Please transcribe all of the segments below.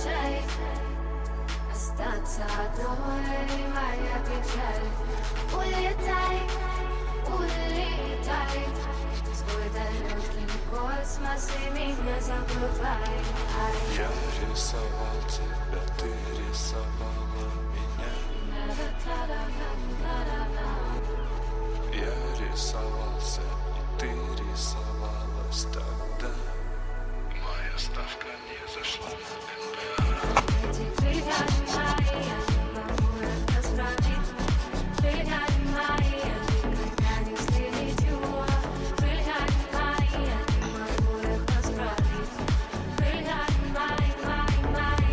прощай. Остаться одной моя печаль. Улетай, улетай в свой далекий космос и меня забывай. Я рисовал тебя, ты рисовала меня. Я рисовался, и ты рисовалась тогда. Моя ставка не зашла на НПА. Эти крылья мои, я не могу это остановить. Крылья мои, я никогда не слетю. Крылья мои, я не могу это остановить. Крылья мои, мои, мои.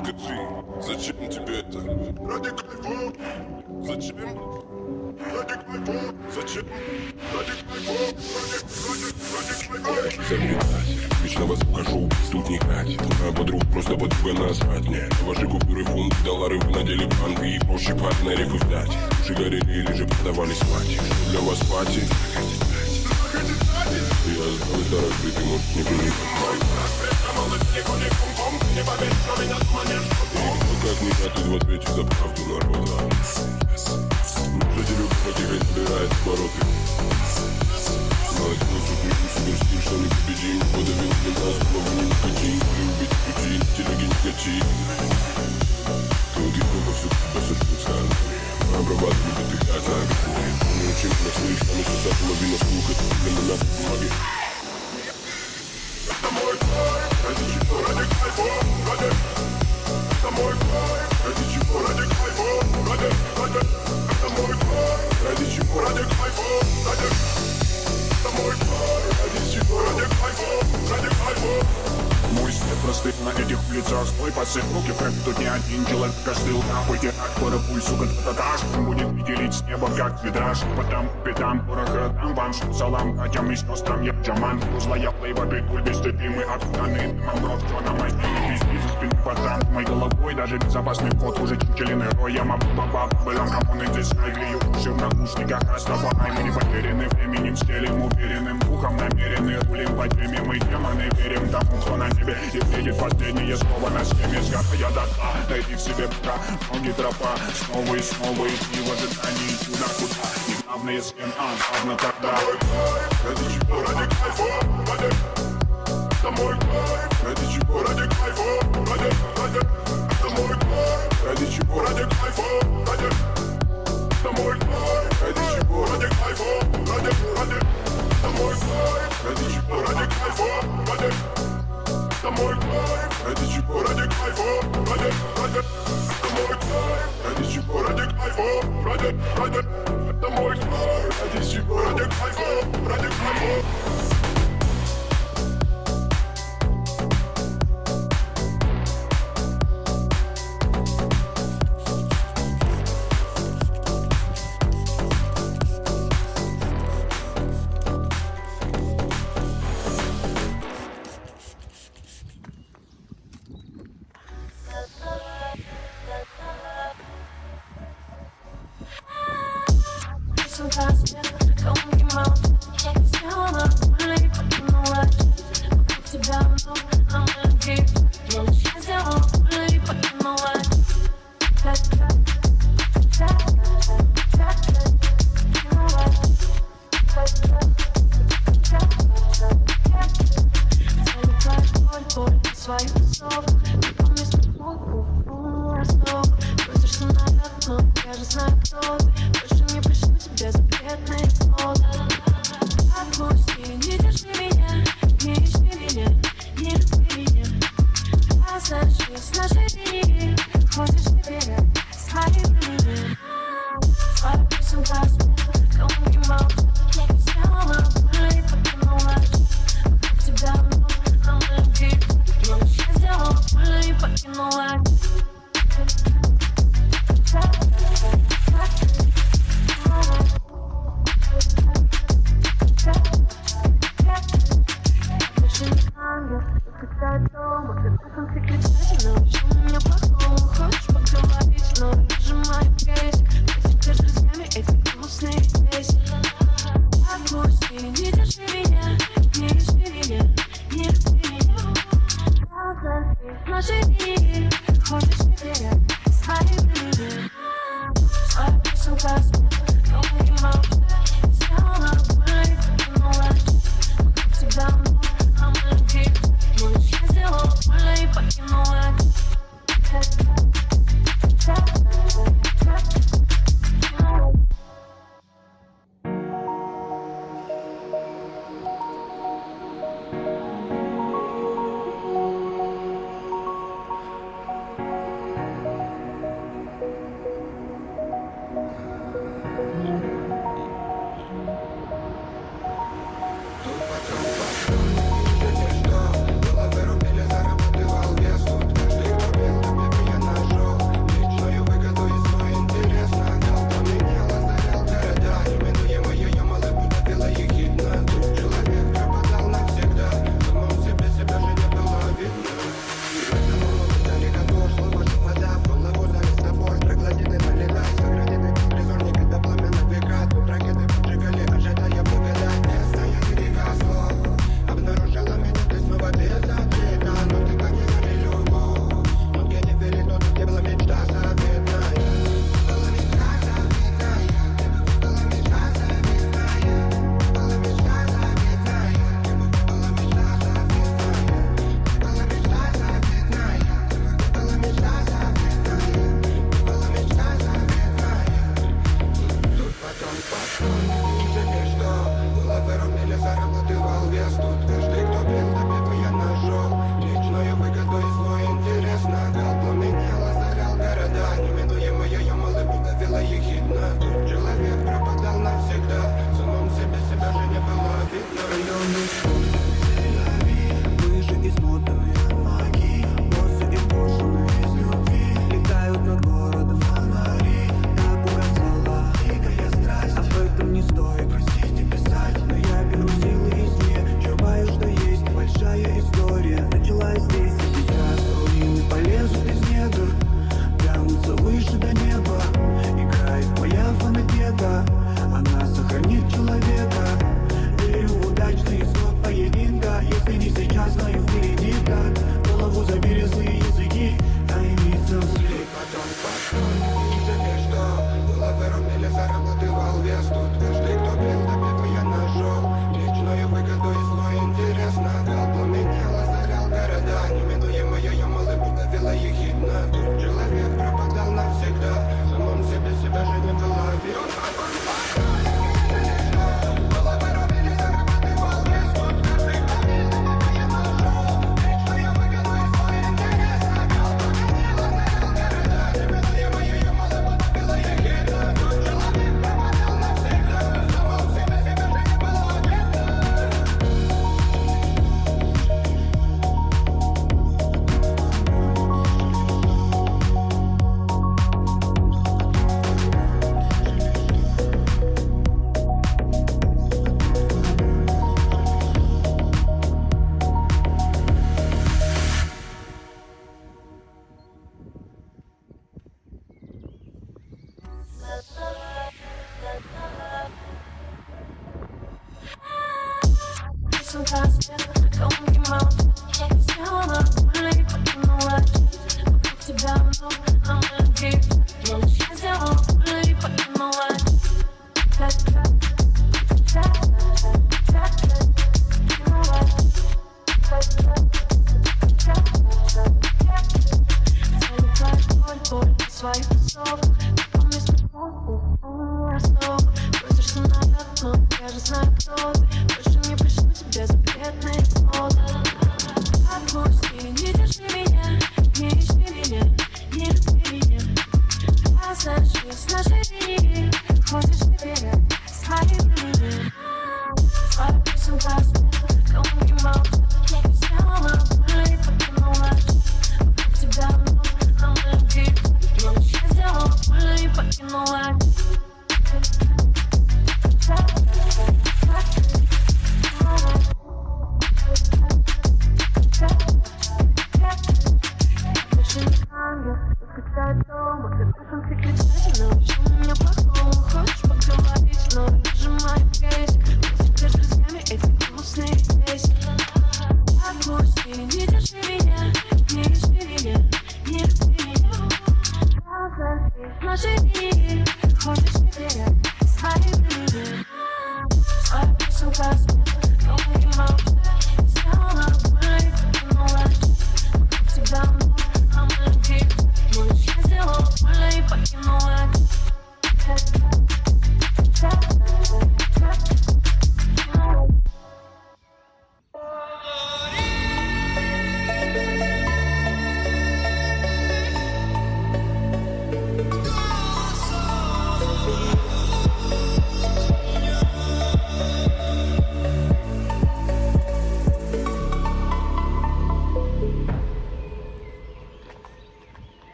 Скажи, зачем тебе это? Ради кайфа. Зачем? Ради кайфа. Зачем? Ради кайфа. Ради кайфа. Запретать. Вечно вас покажу, тут не кать. Твоя подруга просто подруга назвать мне. Ваши купюры фунт, доллары вы надели банки. И проще партнеров ждать. Уши горели или же продавали спать. Что для вас пати? Я знаю, дорогой, ты может не понимать. И как никак тут в ответе за правду народа. Жители потихоньку набирает обороты. Знать на суперстиль, что не победим. Подавил мне нас, голову не никотин. Любить пути, телеги не качи. Круги только все тебя сожгутся. Обрабатывай битых на грани. Мы учим на своих штаны, сосать половину слуха. Для меня на бумаге. Это мой кайф, ради чего, ради кайфа, ради. Это мой кайф, ради чего, ради кайфа, ради. Это мой кайф, ради чего, ради кайфа, ради. Это мой кайф, ради чего, ради кайфа, ради кайфа. Мой свет простых на этих улицах. Стой, пацан, руки фрэп, тут не один человек остыл. Нахуй терять пыль, сука, та-та-таш. Он будет виделить с неба, как витраж. Потом петам, пороха, там вам салам, Катям и сестрам, я Джаман. Злая плейба, пикуль, без стыды, мы отканы. Дымом кровь, что на моей спине, пизди, за спину пацан. Моей головой даже безопасный вход, уже чучелиный рой. Я могу бабаб, былам, камоны, здесь наглею уши в наушниках. Оставай, мы не потеряны временем, стелим уверенным духом, намерены. Рулим по теме, мы демоны, верим тому, кто на тебе. И видит последнее слово на схеме. Сгорая до дна, найди в себе пока. Ноги тропа, снова и снова идти в ожидании туда, куда. И главное с кем, главное когда. Мой кайф, ради чего, ради кайфа, ради. Это мой кайф, ради чего, ради кайфа, ради. Это мой кайф, ради чего, ради кайфа, ради. Это мой кайф, ради чего, ради кайфа, ради. Это мой кайф, ради чего, ради кайфа, ради. Это мой кайф, ради чего, ради кайфа, ради. Это мой кайф, ради чего, ради кайфа, ради. Это мой кайф, ради чего, ради кайфа, ради кайфа.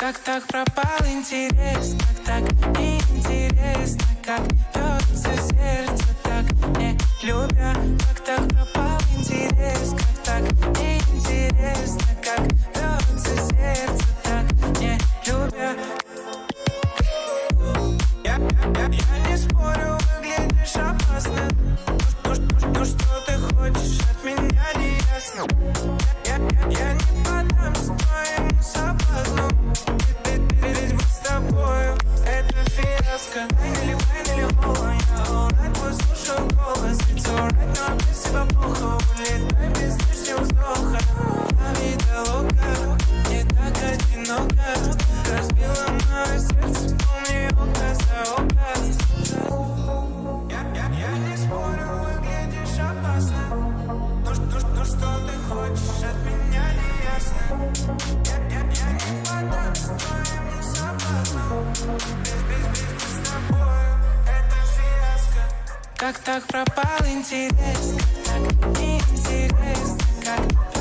Как так пропал интерес, как так неинтересно, как бьется сердце, так не любя. Как так пропал интерес, как так неинтересно, как бьется сердце, так не любя. Я не спорю, выглядишь опасно. Ну что ты хочешь от меня, не ясно. Я не поддамся твоему соблазну. Ведь быть с тобою — это фиаско. Finally, all я all night послушал голос. It's alright, но без тебя плохо. Улетай без лишнего вздоха. Так пропал интерес, как неинтересно, как